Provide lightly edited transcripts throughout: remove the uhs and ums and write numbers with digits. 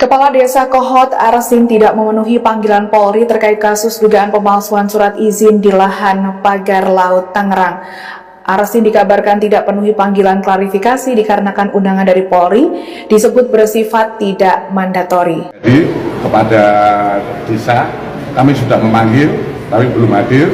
Kepala Desa Kohot Arsin tidak memenuhi panggilan Polri terkait kasus dugaan pemalsuan surat izin di lahan Pagar Laut Tangerang. Arsin dikabarkan tidak penuhi panggilan klarifikasi dikarenakan undangan dari Polri disebut bersifat tidak mandatori. Jadi kepada desa kami sudah memanggil tapi belum hadir.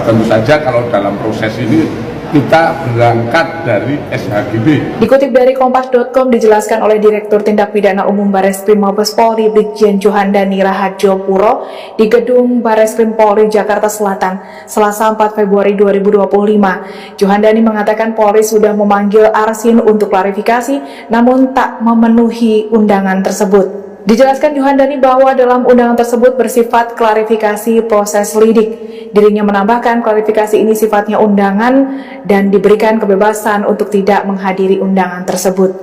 Tentu saja kalau dalam proses ini kita berangkat dari SHGB. Dikutip dari Kompas.com dijelaskan oleh Direktur Tindak Pidana Umum Bareskrim Mabes Polri Brigjen Juhandani Rahadjo Puro di Gedung Bareskrim Polri Jakarta Selatan, Selasa 4 Februari 2025. Juhandani mengatakan Polri sudah memanggil Arsin untuk klarifikasi namun tak memenuhi undangan tersebut. Dijelaskan Juhandani bahwa dalam undangan tersebut bersifat klarifikasi proses lidik. Dirinya menambahkan klarifikasi ini sifatnya undangan dan diberikan kebebasan untuk tidak menghadiri undangan tersebut.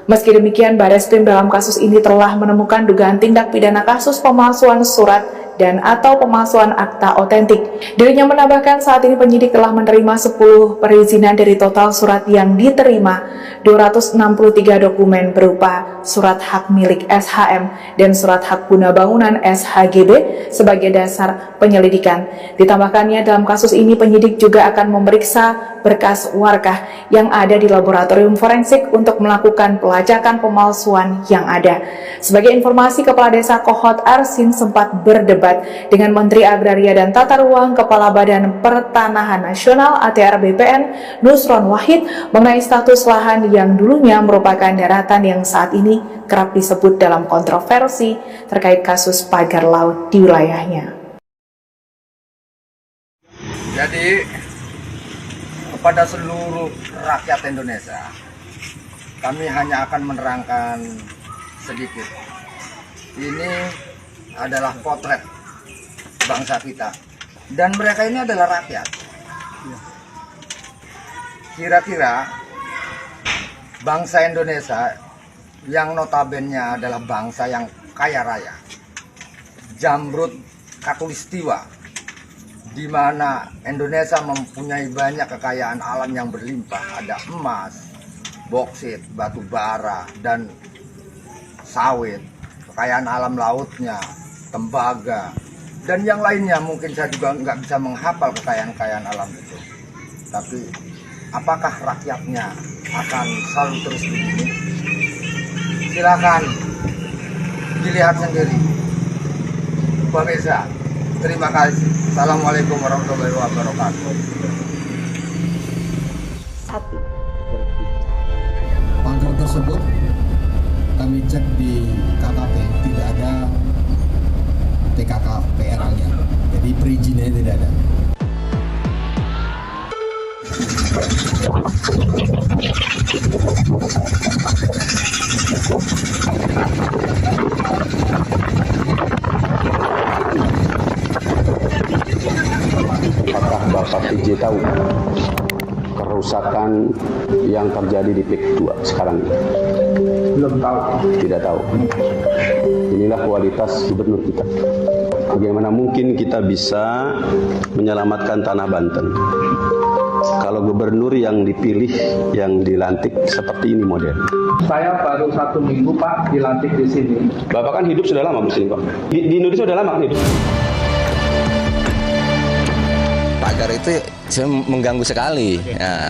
Meski demikian, Bareskrim dalam kasus ini telah menemukan dugaan tindak pidana kasus pemalsuan surat dan atau pemalsuan akta otentik. Dirinya menambahkan saat ini penyidik telah menerima 10 perizinan dari total surat yang diterima, 263 dokumen berupa surat hak milik SHM dan surat hak guna bangunan SHGB sebagai dasar penyelidikan. Ditambahkannya dalam kasus ini penyidik juga akan memeriksa berkas warkah yang ada di laboratorium forensik untuk melakukan pelacakan pemalsuan yang ada. Sebagai informasi, Kepala Desa Kohot Arsin sempat berdebat dengan Menteri Agraria dan Tata Ruang Kepala Badan Pertanahan Nasional ATR BPN Nusron Wahid mengenai status lahan yang dulunya merupakan daratan yang saat ini kerap disebut dalam kontroversi terkait kasus pagar laut di wilayahnya. Jadi kepada seluruh rakyat Indonesia, kami hanya akan menerangkan sedikit. Ini adalah potret bangsa kita dan mereka ini adalah rakyat. Kira-kira bangsa Indonesia yang notabene adalah bangsa yang kaya raya, jamrut katulistiwa, di mana Indonesia mempunyai banyak kekayaan alam yang berlimpah. Ada emas, boksit, batu bara, dan sawit, kekayaan alam lautnya, tembaga, dan yang lainnya. Mungkin saya juga nggak bisa menghafal kekayaan-kekayaan alam itu. Tapi apakah rakyatnya akan selalu terus begini? Silakan dilihat sendiri. Pemirsa, terima kasih. Assalamualaikum warahmatullahi wabarakatuh. Pagar tersebut kami cek di KKP tidak ada TKKPR-nya, jadi perizinannya tidak ada. Apakah Bapak PJ tahu kerusakan yang terjadi di PIK 2 sekarang ini? Belum tahu. Tidak tahu. Inilah kualitas gubernur kita. Bagaimana mungkin kita bisa menyelamatkan tanah Banten kalau gubernur yang dipilih, yang dilantik seperti ini model? Saya baru 1 minggu Pak dilantik di sini. Bapak kan hidup sudah lama di sini Pak. Di Indonesia sudah lama kan hidup. Pagar itu mengganggu sekali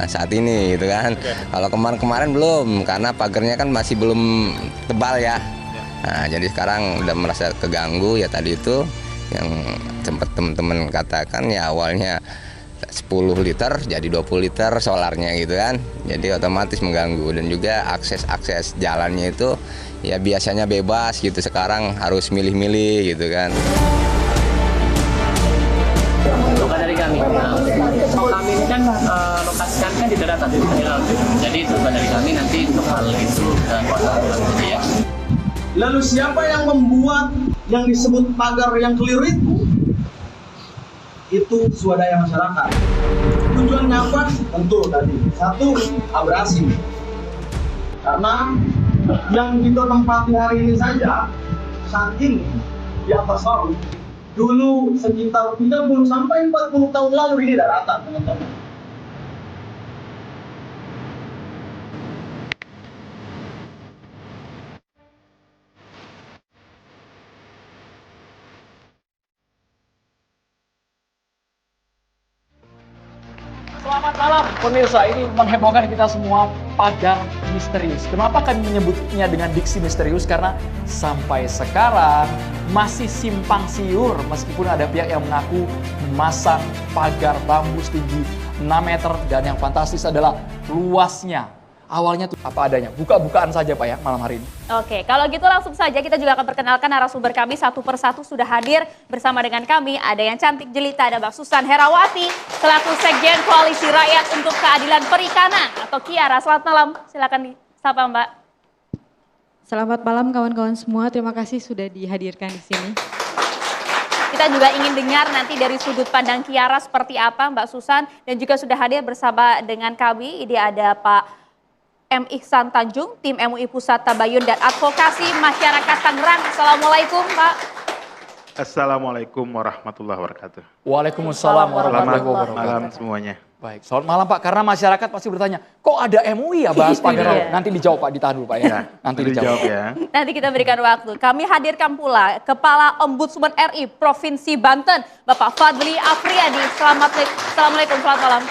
saat ini gitu kan. Kalau kemarin belum, karena pagarnya kan masih belum tebal ya. Nah, jadi sekarang udah merasa keganggu ya. Tadi itu yang sempat teman-teman katakan ya, awalnya 10 liter jadi 20 liter solarnya gitu kan. Jadi otomatis mengganggu, dan juga akses jalannya itu ya biasanya bebas gitu, sekarang harus milih-milih gitu kan. Bukan dari kami. Kalau kami ini kan lokasikan kan di daratan, di laut. Jadi itu bukan dari kami, nanti untuk hal itu dan kuasa saja ya. Lalu siapa yang membuat yang disebut pagar yang keliru itu? Itu swadaya masyarakat. Tujuannya apa? Tentu tadi. 1, abrasi. Karena yang kita tempati hari ini saja, saking di atas laut, dulu sekitar 30 sampai 40 tahun lalu ini daratan, teman-teman. Selamat malam pemirsa, ini menghebohkan kita semua, pagar misterius. Kenapa kami menyebutnya dengan diksi misterius? Karena sampai sekarang masih simpang siur meskipun ada pihak yang mengaku memasang pagar bambu setinggi 6 meter dan yang fantastis adalah luasnya. Awalnya tuh apa adanya, buka-bukaan saja Pak ya malam hari ini. Oke, kalau gitu langsung saja kita juga akan perkenalkan narasumber kami satu persatu sudah hadir bersama dengan kami. Ada yang cantik jelita, ada Mbak Susan Herawati selaku Sekjen Koalisi Rakyat untuk Keadilan Perikanan atau Kiara. Selamat malam, silakan disapa Mbak. Selamat malam kawan-kawan semua, terima kasih sudah dihadirkan di sini. Kita juga ingin dengar nanti dari sudut pandang Kiara seperti apa Mbak Susan, dan juga sudah hadir bersama dengan kami. Ini ada Pak M. Ihsan Tanjung, tim MUI Pusat Tabayun dan Advokasi Masyarakat Tangerang. Assalamualaikum Pak. Assalamualaikum warahmatullahi wabarakatuh. Waalaikumsalam warahmatullahi wabarakatuh. Selamat malam semuanya. Baik, selamat malam Pak, karena masyarakat pasti bertanya, kok ada MUI ya bahas pagar laut? Nanti dijawab Pak, ditahan dulu Pak ya. Nanti dijawab ya. Nanti kita berikan waktu. Kami hadirkan pula Kepala Ombudsman RI Provinsi Banten, Bapak Fadli Afriyadi. Assalamualaikum, selamat malam.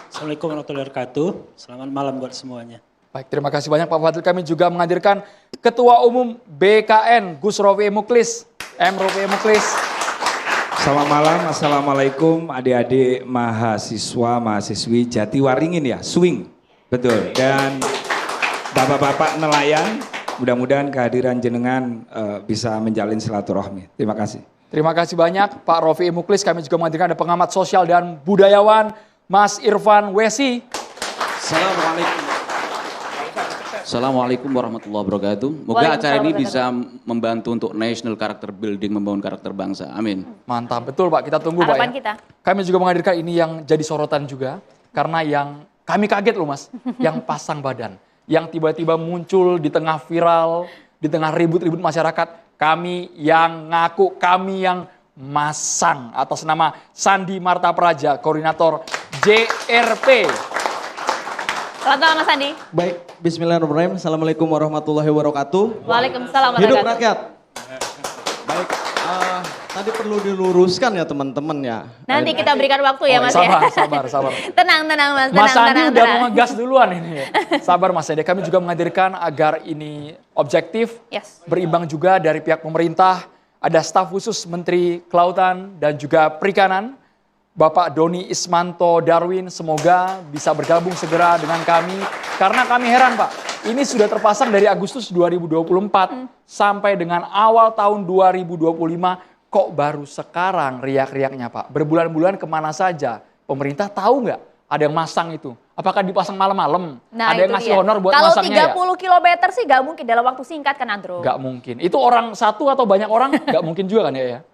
Assalamualaikum warahmatullahi wabarakatuh. Selamat malam buat semuanya. Baik, terima kasih banyak Pak Fadli. Kami juga menghadirkan Ketua Umum BKN, Gus Rofi Muklis. Rofi Muklis. Selamat malam, Assalamualaikum adik-adik mahasiswa, mahasiswi Jatiwaringin ya, swing. Betul, dan bapak-bapak nelayan, mudah-mudahan kehadiran jenengan bisa menjalin silaturahmi. Terima kasih. Terima kasih banyak Pak Rofi Muklis. Kami juga menghadirkan ada pengamat sosial dan budayawan, Mas Irfan Wesi. Assalamualaikum warahmatullahi wabarakatuh. Moga acara ini bisa membantu untuk national character building, membangun karakter bangsa. Amin. Mantap, betul Pak. Kita tunggu Harapan Pak ya. kita. Kami juga menghadirkan ini yang jadi sorotan juga. Karena yang kami kaget loh Mas, yang pasang badan. Yang tiba-tiba muncul di tengah viral, di tengah ribut-ribut masyarakat. Kami yang ngaku, kami yang masang atas nama Sandi Marta Praja, koordinator JRP. Selamat malam Mas Andi. Baik, bismillahirrahmanirrahim. Assalamualaikum warahmatullahi wabarakatuh. Waalaikumsalam Hidup warahmatullahi rakyat. Baik, tadi perlu diluruskan ya teman-teman ya. Nanti kita berikan waktu ya Mas sabar, ya. sabar. Tenang Mas. Mas Andi udah tenang. mau ngegas duluan ini. Sabar Mas Andi. Kami juga menghadirkan agar ini objektif, berimbang juga dari pihak pemerintah. Ada staf khusus Menteri Kelautan dan juga Perikanan, Bapak Doni Ismanto Darwin, semoga bisa bergabung segera dengan kami. Karena kami heran Pak, ini sudah terpasang dari Agustus 2024 sampai dengan awal tahun 2025, kok baru sekarang riak-riaknya Pak? Berbulan-bulan kemana saja? Pemerintah tahu nggak ada yang masang itu? Apakah dipasang malam-malam? Nah, ada yang ngasih honor buat kalau masangnya ya? Kalau 30 km sih nggak mungkin dalam waktu singkat kan Andro? Nggak mungkin. Itu orang satu atau banyak orang? Nggak mungkin juga kan ya?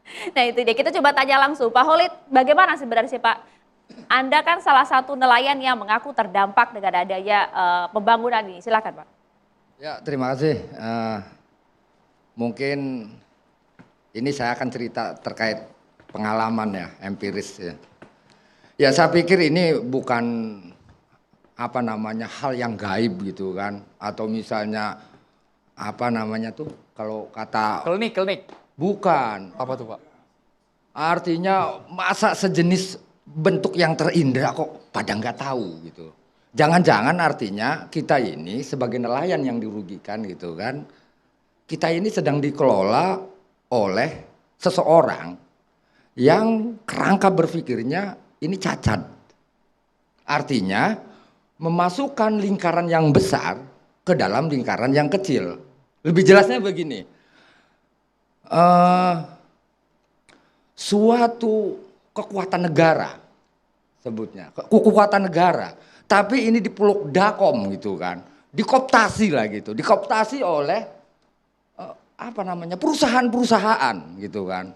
Nah itu dia, kita coba tanya langsung. Pak Holid, bagaimana sebenarnya sih Pak? Anda kan salah satu nelayan yang mengaku terdampak dengan adanya pembangunan ini. Silakan Pak. Ya, terima kasih. Mungkin ini saya akan cerita terkait pengalaman ya, empiris ya. Ya saya pikir ini bukan hal yang gaib gitu kan, atau misalnya kalau kata klinik. Bukan. Apa tuh Pak? Artinya masa sejenis bentuk yang terindra kok pada nggak tahu gitu. Jangan-jangan artinya kita ini sebagai nelayan yang dirugikan gitu kan. Kita ini sedang dikelola oleh seseorang yang kerangka berpikirnya ini cacat. Artinya memasukkan lingkaran yang besar ke dalam lingkaran yang kecil. Lebih jelasnya begini. Suatu kekuatan negara sebutnya, kekuatan negara, tapi ini dipeluk dakom gitu kan, dikoptasi lah gitu, dikoptasi oleh perusahaan-perusahaan gitu kan,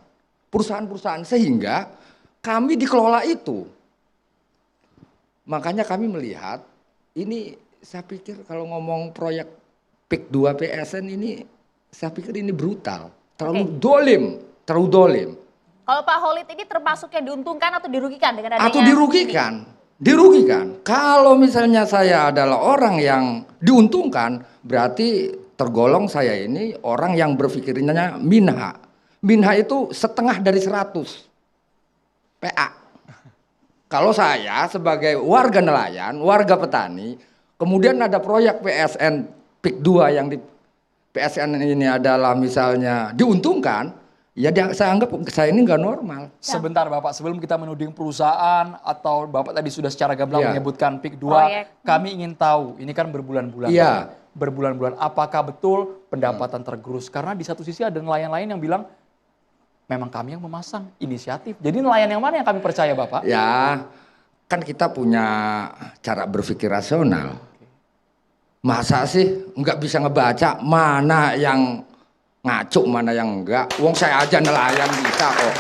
perusahaan-perusahaan, sehingga kami dikelola itu. Makanya kami melihat ini, saya pikir kalau ngomong proyek PIK 2 PSN ini, saya pikir ini brutal. Terlalu dolim. Kalau Pak Holid ini termasuk yang diuntungkan atau dirugikan dengan adanya? Atau dirugikan. Kalau misalnya saya adalah orang yang diuntungkan, berarti tergolong saya ini orang yang berpikirnya minha. Minha itu setengah dari 100 PA. Kalau saya sebagai warga nelayan, warga petani, kemudian ada proyek PSN PIK 2 yang di PSN ini adalah misalnya diuntungkan, ya saya anggap saya ini nggak normal. Sebentar Bapak, sebelum kita menuding perusahaan atau Bapak tadi sudah secara gamblang Iya. menyebutkan PIK 2, Proyek. kami ingin tahu, ini kan berbulan-bulan. Iya. Berbulan-bulan, apakah betul pendapatan tergerus? Karena di satu sisi ada nelayan lain yang bilang, memang kami yang memasang inisiatif. Jadi nelayan yang mana yang kami percaya Bapak? Ya, kan kita punya cara berpikir rasional. Masa sih nggak bisa ngebaca mana yang ngaco, mana yang enggak? Wong saya aja nelayan bisa kok.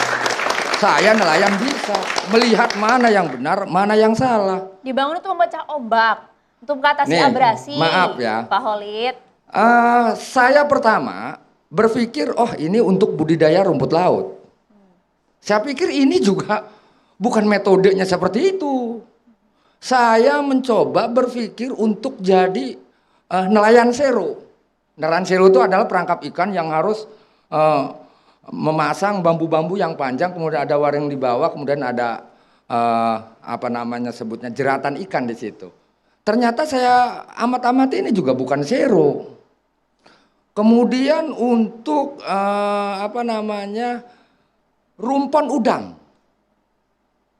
Saya nelayan bisa melihat mana yang benar, mana yang salah. Dibangun untuk memecah ombak, untuk mengatasi Nih, abrasi. maaf ya. Pak Holid. Saya pertama berpikir, oh ini untuk budidaya rumput laut. Saya pikir ini juga bukan metodenya seperti itu. Saya mencoba berpikir untuk jadi nelayan sero. Nelayan sero itu adalah perangkap ikan yang harus memasang bambu-bambu yang panjang, kemudian ada waring di bawah, kemudian ada sebutnya jeratan ikan di situ. Ternyata saya amat-amati ini juga bukan sero. Kemudian untuk rumpon udang.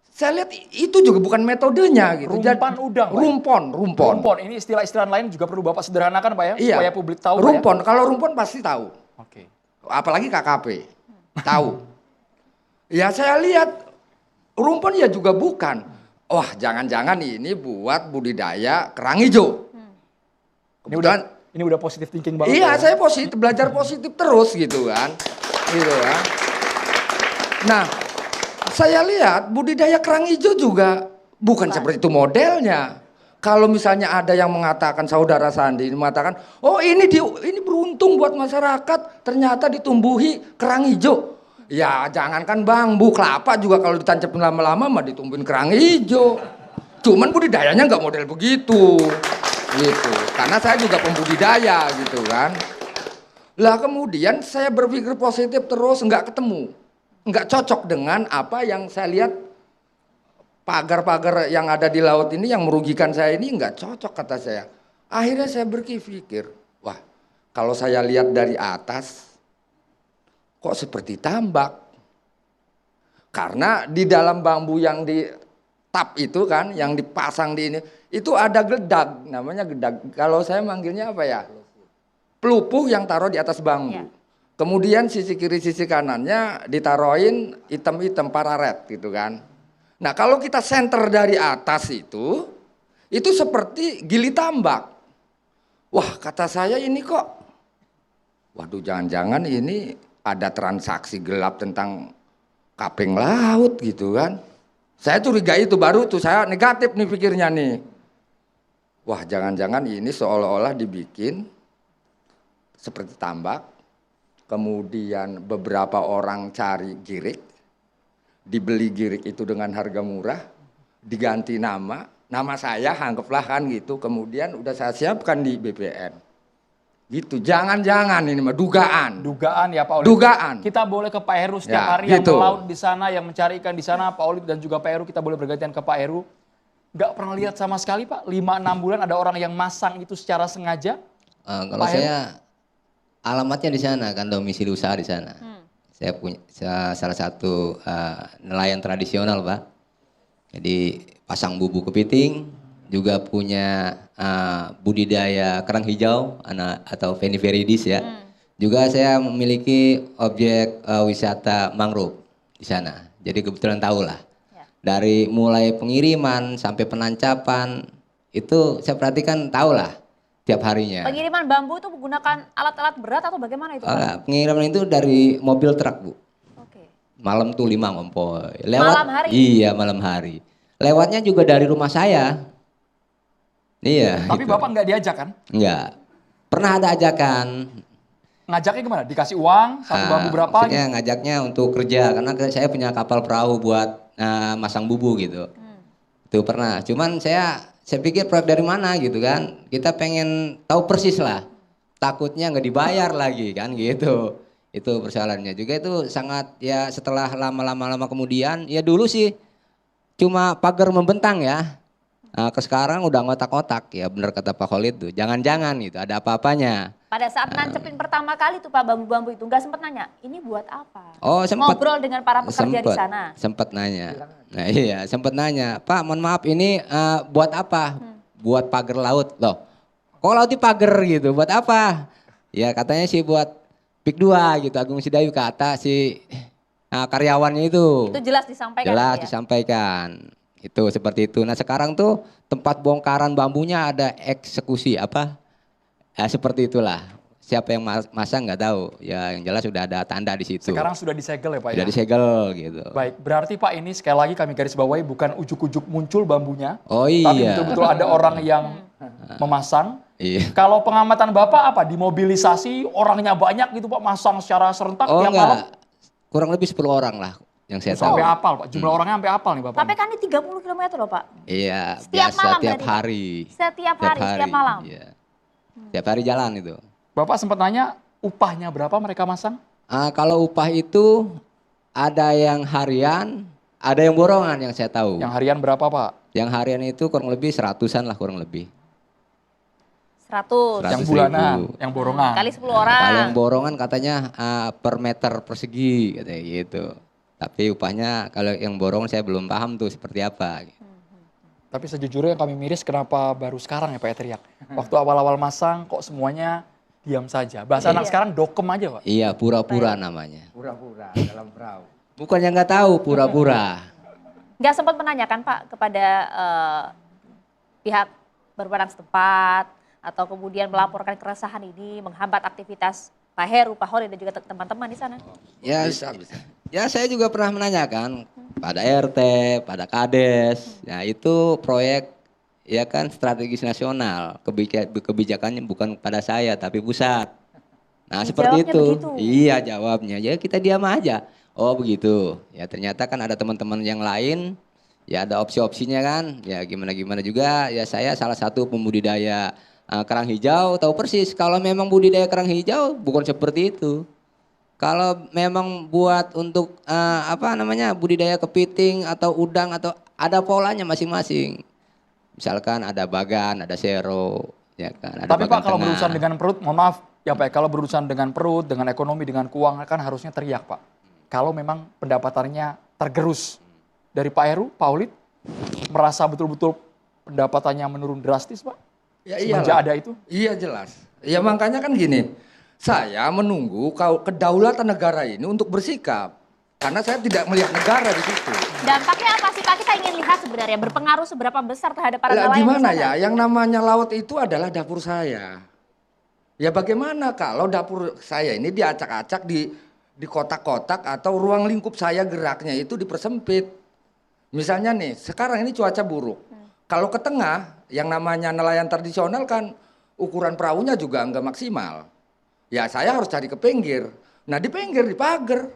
Saya lihat itu juga bukan metodenya gitu. Rumpan udang, Pak? Rumpon. Rumpon, ini istilah-istilah lain juga perlu Bapak sederhanakan Pak ya, Iya. supaya publik tahu. Rumpon, Pak, ya? kalau rumpon pasti tahu. Oke. Apalagi KKP, tahu. Ya saya lihat rumpon ya juga bukan. Wah jangan-jangan ini buat budidaya kerang hijau. Ini udah positif thinking banget. Iya, Pak, ya? saya positif, belajar positif terus gitu kan. Gitu kan. Nah, saya lihat budidaya kerang hijau juga bukan seperti itu modelnya. Kalau misalnya ada yang mengatakan, saudara Sandi mengatakan, oh ini beruntung buat masyarakat, ternyata ditumbuhi kerang hijau. Ya jangankan bambu, kelapa juga kalau ditancapin lama-lama mah ditumbuhin kerang hijau. Cuman budidayanya nggak model begitu. Gitu. Karena saya juga pembudidaya gitu kan. Lah kemudian saya berpikir positif terus, nggak ketemu, nggak cocok dengan apa yang saya lihat. Pagar-pagar yang ada di laut ini yang merugikan saya ini nggak cocok kata saya. Akhirnya saya berpikir, wah kalau saya lihat dari atas kok seperti tambak. Karena di dalam bambu yang di tap itu kan, yang dipasang di ini, itu ada geledag, namanya gedag. Kalau saya manggilnya apa ya? Pelupuh yang taruh di atas bambu. Ya. Kemudian sisi kiri sisi kanannya ditaruhin item-item pararet gitu kan. Nah kalau kita senter dari atas itu seperti gili tambak. Wah kata saya ini kok, waduh jangan-jangan ini ada transaksi gelap tentang kaping laut gitu kan. Saya curiga itu, baru tuh saya negatif nih pikirnya nih. Wah jangan-jangan ini seolah-olah dibikin seperti tambak. Kemudian beberapa orang cari girik. Dibeli girik itu dengan harga murah. Diganti nama saya anggaplah kan gitu. Kemudian udah saya siapkan di BPN. Gitu, jangan-jangan ini mah dugaan. Dugaan ya Pak Olid. Dugaan. Kita boleh ke Pak Heru setiap Ya, hari yang gitu. melaut di sana, yang mencari ikan di sana, Pak Olid dan juga Pak Heru, kita boleh bergantian ke Pak Heru. Gak pernah lihat sama sekali Pak, 5-6 bulan ada orang yang masang itu secara sengaja? Kalau Pak Heru? saya alamatnya di sana kan, domisili usaha di sana. Saya punya salah satu nelayan tradisional Pak. Jadi pasang bubu kepiting, juga punya budidaya kerang hijau atau Phenipheridis ya. Juga saya memiliki objek wisata mangrove di sana. Jadi kebetulan tahu lah. Dari mulai pengiriman sampai penancapan itu saya perhatikan tahu lah tiap harinya. Pengiriman bambu itu menggunakan alat-alat berat atau bagaimana itu Pak? Pengiriman itu dari mobil truk Bu. Malam tuh 5 ngompoy. Lewat, Malam hari? Iya malam hari. Lewatnya juga dari rumah saya. Iya. Tapi gitu. Bapak nggak diajak kan? Enggak. Pernah ada ajakan. Ngajaknya gimana? Dikasih uang, satu bambu berapa? Maksudnya ngajaknya untuk kerja, karena saya punya kapal perahu buat masang bubu gitu. Itu pernah. Cuman saya pikir proyek dari mana gitu kan. Kita pengen tahu persis lah. Takutnya nggak dibayar lagi kan gitu. Itu persoalannya juga, itu sangat ya setelah lama kemudian ya dulu sih cuma pagar membentang ya. Nah, ke sekarang udah ngotak-ngotak ya, benar kata Pak Khalid tuh. Jangan-jangan gitu, ada apa-apanya. Pada saat nancepin pertama kali tuh Pak bambu-bambu itu nggak sempet nanya, ini buat apa? Oh sempat. Ngobrol dengan para pekerja di sana. Sempat nanya. Nah iya sempat nanya, Pak mohon maaf ini buat apa? Buat pagar laut loh. Kok laut di pagar gitu, buat apa? Ya katanya sih buat PIK 2 gitu, Agung Sedayu kata si karyawannya itu. Itu jelas disampaikan. Jelas ya? disampaikan. Itu seperti itu. Nah sekarang tuh tempat bongkaran bambunya ada eksekusi apa? Ya seperti itulah. Siapa yang masang nggak tahu. Ya yang jelas sudah ada tanda di situ. Sekarang sudah disegel ya Pak Sudah ya? disegel gitu. Baik, berarti Pak ini sekali lagi kami garis bawahi bukan ujuk-ujuk muncul bambunya. Oh iya. Tapi betul-betul ada orang yang memasang. Iya. Kalau pengamatan Bapak apa? Dimobilisasi orangnya banyak gitu Pak, masang secara serentak Oh tiap malam? enggak. Kurang lebih 10 orang lah yang saya tahu. Sampai apal Pak, jumlah orangnya sampai apal nih Bapak. Sampai kan ini 30 km loh Pak. Iya, Setiap biasa malam tiap berarti, hari. Setiap hari, setiap malam. Iya. Tiap hari jalan itu. Bapak sempat nanya upahnya berapa mereka masang? Kalau upah itu ada yang harian, ada yang borongan yang saya tahu. Yang harian berapa Pak? Yang harian itu kurang lebih 100-an lah kurang lebih. 100. Yang bulanan, yang borongan. Kali 10 orang. Kalau yang borongan katanya per meter persegi katanya gitu. Tapi upahnya kalau yang borongan saya belum paham tuh seperti apa. Tapi sejujurnya yang kami miris kenapa baru sekarang ya Pak ya teriak. Waktu awal-awal masang kok semuanya diam saja. Bahasa anak sekarang dokem aja Pak. Iya pura-pura namanya. Pura-pura dalam perahu. Bukannya nggak tahu pura-pura. Nggak sempat menanyakan Pak kepada pihak berwenang setempat atau kemudian melaporkan keresahan ini menghambat aktivitas Pak Heru, Pak Khalid dan juga teman-teman di sana. Ya, ya saya juga pernah menanyakan pada RT, pada Kades. Ya itu proyek ya kan strategis nasional. Kebijakannya bukan pada saya tapi pusat. Nah seperti itu. Begitu. Iya jawabnya. Ya kita diam aja. Oh begitu. Ya ternyata kan ada teman-teman yang lain. Ya ada opsi-opsinya kan. Ya gimana-gimana juga. Ya saya salah satu pembudidaya kerang hijau, tahu persis kalau memang budidaya kerang hijau bukan seperti itu. Kalau memang buat untuk budidaya kepiting atau udang atau ada polanya masing-masing. Misalkan ada bagan, ada sero, ya kan. Ada tapi Pak kalau tengah. berurusan dengan perut, mohon maaf ya Pak, kalau berurusan dengan perut, dengan ekonomi, dengan keuangan kan harusnya teriak Pak. Kalau memang pendapatannya tergerus dari Pak Heru, Pak Khalid merasa betul-betul pendapatannya menurun drastis Pak. Ya semenjak ada itu? Iya jelas. Ya makanya kan gini, saya menunggu kedaulatan negara ini untuk bersikap. Karena saya tidak melihat negara di situ. Dampaknya apa sih Pak? Kita ingin lihat sebenarnya berpengaruh seberapa besar terhadap para nelayan Gimana di sana? ya, yang namanya laut itu adalah dapur saya. Ya bagaimana kalau dapur saya ini diacak-acak, di kotak-kotak atau ruang lingkup saya geraknya itu dipersempit. Misalnya nih, sekarang ini cuaca buruk. Kalau ke tengah, yang namanya nelayan tradisional kan ukuran perahunya juga enggak maksimal. Ya saya harus cari ke pinggir. Nah di pinggir, di pagar.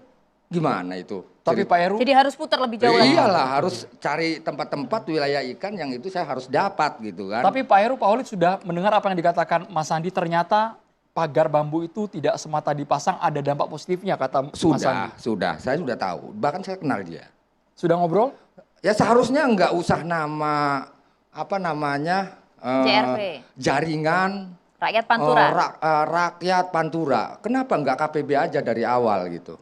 Gimana itu? Tapi Pak Heru? Jadi harus putar lebih jauh lagi. Iyalah, harus cari tempat-tempat wilayah ikan yang itu saya harus dapat gitu kan. Tapi Pak Heru, Pak Khalid sudah mendengar apa yang dikatakan Mas Andi, ternyata pagar bambu itu tidak semata dipasang, ada dampak positifnya kata Mas Andi. Sudah, saya sudah tahu. Bahkan saya kenal dia. Sudah ngobrol? Ya seharusnya nggak usah nama JRP. Jaringan Rakyat Pantura. Rakyat Pantura. Kenapa nggak KPB aja dari awal gitu?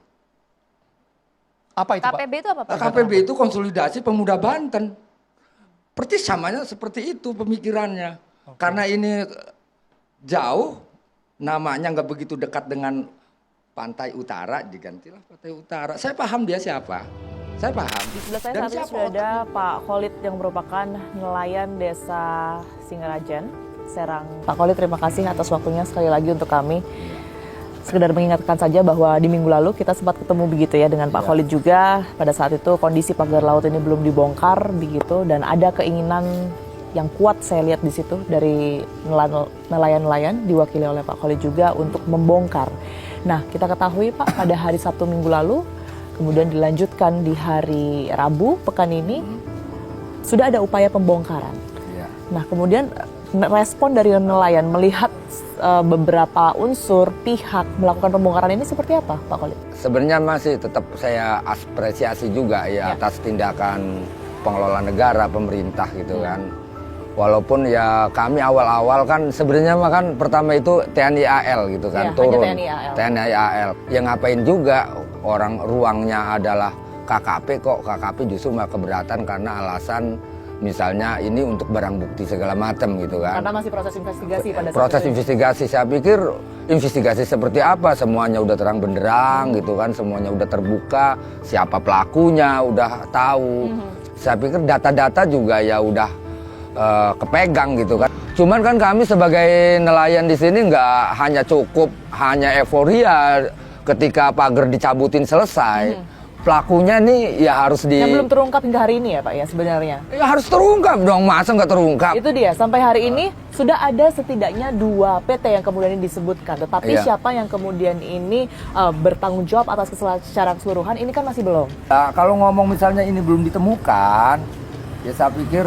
Apa itu KPB itu apa Pak? KPB itu konsolidasi pemuda Banten. Persis samanya seperti itu pemikirannya. Karena ini jauh, namanya nggak begitu dekat dengan Pantai Utara, digantilah Pantai Utara. Saya paham dia siapa. Saya paham. Di sebelah saya Dan saat ini sudah ada Pak Khalid yang merupakan nelayan desa Singarajan, Serang. Pak Khalid, terima kasih atas waktunya sekali lagi untuk kami. Sekedar mengingatkan saja bahwa di minggu lalu kita sempat ketemu begitu ya dengan Pak Khalid juga. Pada saat itu kondisi pagar laut ini belum dibongkar begitu dan ada keinginan yang kuat saya lihat di situ dari nelayan-nelayan diwakili oleh Pak Khalid juga untuk membongkar. Nah, kita ketahui Pak pada hari Sabtu minggu lalu, kemudian dilanjutkan di hari Rabu pekan ini sudah ada upaya pembongkaran. Nah, kemudian respon dari nelayan melihat beberapa unsur pihak melakukan pembongkaran ini seperti apa, Pak Khalid? Sebenarnya masih tetap saya apresiasi juga ya atas tindakan pengelola negara, pemerintah gitu kan. Walaupun ya kami awal-awal kan sebenarnya mah kan pertama itu TNI AL gitu kan, turun. TNI AL. Ya ngapain juga, orang ruangnya adalah KKP, kok KKP justru malah keberatan karena alasan misalnya ini untuk barang bukti segala macam gitu kan. Karena masih proses investigasi pada saat proses itu. investigasi, saya pikir investigasi seperti apa, semuanya udah terang benderang gitu kan, semuanya udah terbuka, siapa pelakunya udah tahu. Saya pikir data-data juga ya udah kepegang gitu kan. Cuman kan kami sebagai nelayan di sini nggak hanya cukup hanya euforia ketika pagar dicabutin selesai. Pelakunya nih ya harus Yang belum terungkap hingga hari ini ya Pak ya sebenarnya? Ya harus terungkap dong, masa nggak terungkap? Itu dia, sampai hari ini sudah ada setidaknya 2 PT yang kemudian disebutkan. Tetapi siapa yang kemudian ini bertanggung jawab atas kesalahan secara keseluruhan ini kan masih belum. Nah, kalau ngomong misalnya ini belum ditemukan, ya saya pikir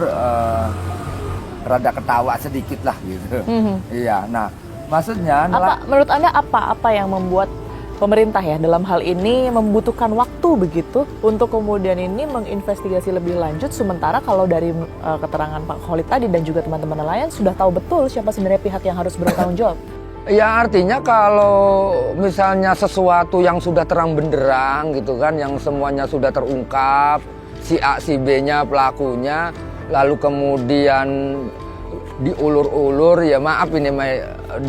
rada ketawa sedikit lah gitu. Iya, nah maksudnya Menurut Anda apa yang membuat pemerintah ya dalam hal ini membutuhkan waktu begitu untuk kemudian ini menginvestigasi lebih lanjut, sementara kalau dari keterangan Pak Khalid tadi dan juga teman-teman nelayan sudah tahu betul siapa sebenarnya pihak yang harus bertanggung jawab? Ya artinya kalau misalnya sesuatu yang sudah terang benderang gitu kan, yang semuanya sudah terungkap, si A si B-nya pelakunya, lalu kemudian diulur-ulur, ya maaf ini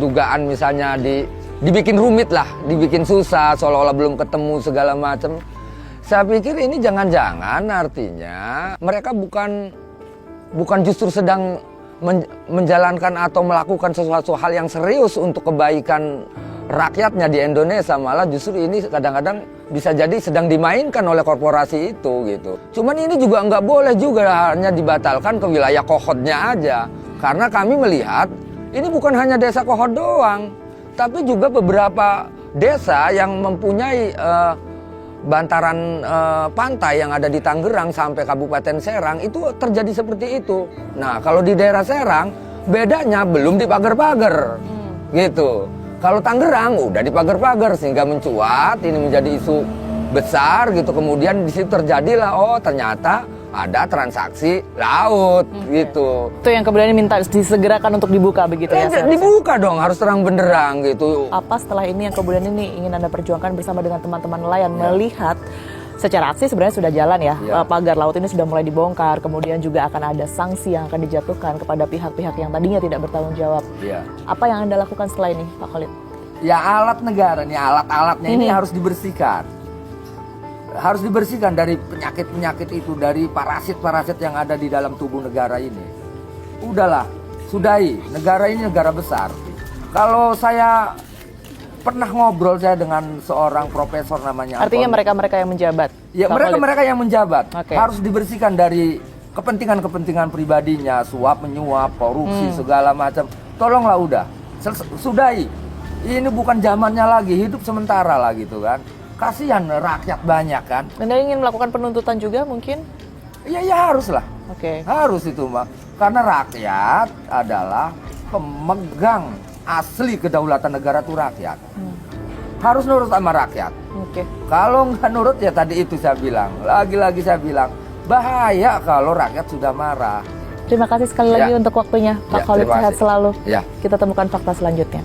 dugaan misalnya dibikin rumit lah, dibikin susah, seolah-olah belum ketemu segala macam. Saya pikir ini jangan-jangan artinya mereka bukan justru sedang menjalankan atau melakukan sesuatu hal yang serius untuk kebaikan rakyatnya di Indonesia, malah justru ini kadang-kadang bisa jadi sedang dimainkan oleh korporasi itu gitu. Cuman ini juga nggak boleh juga hanya dibatalkan ke wilayah Kohodnya aja, karena kami melihat ini bukan hanya desa Kohod doang, tapi juga beberapa desa yang mempunyai bantaran pantai yang ada di Tangerang sampai Kabupaten Serang itu terjadi seperti itu. Nah, kalau di daerah Serang bedanya belum dipagar-pagar gitu. Kalau Tangerang udah dipagar-pagar sehingga mencuat, ini menjadi isu besar gitu. Kemudian di situ terjadilah ternyata ada transaksi laut gitu. Itu yang kemudian minta disegerakan untuk dibuka begitu ya? Dibuka dong, harus terang benderang gitu. Apa setelah ini yang kemudian ini ingin Anda perjuangkan bersama dengan teman-teman nelayan melihat secara aksi sebenarnya sudah jalan ya, pagar laut ini sudah mulai dibongkar, kemudian juga akan ada sanksi yang akan dijatuhkan kepada pihak-pihak yang tadinya tidak bertanggung jawab. Apa yang Anda lakukan setelah ini, Pak Khalid? Ya alat negara nih, alat-alatnya ini harus dibersihkan. Harus dibersihkan dari penyakit-penyakit itu, dari parasit-parasit yang ada di dalam tubuh negara ini. Udahlah, sudahi. Negara ini negara besar. Kalau saya pernah ngobrol saya dengan seorang profesor namanya Artinya mereka-mereka yang menjabat? Ya, mereka-mereka yang menjabat. Harus dibersihkan dari kepentingan-kepentingan pribadinya, suap, menyuap, korupsi, segala macam. Tolonglah udah, sudahi. Ini bukan zamannya lagi, hidup sementara lah gitu kan. Kasihan rakyat banyak kan. Anda ingin melakukan penuntutan juga mungkin? Ya harus lah. Harus itu Mbak. Karena rakyat adalah pemegang asli kedaulatan negara itu rakyat. Harus nurut sama rakyat. Kalau nggak nurut ya tadi itu saya bilang. Lagi-lagi saya bilang, bahaya kalau rakyat sudah marah. Terima kasih sekali lagi untuk waktunya. Pak Khalid sehat selalu. Kita temukan fakta selanjutnya.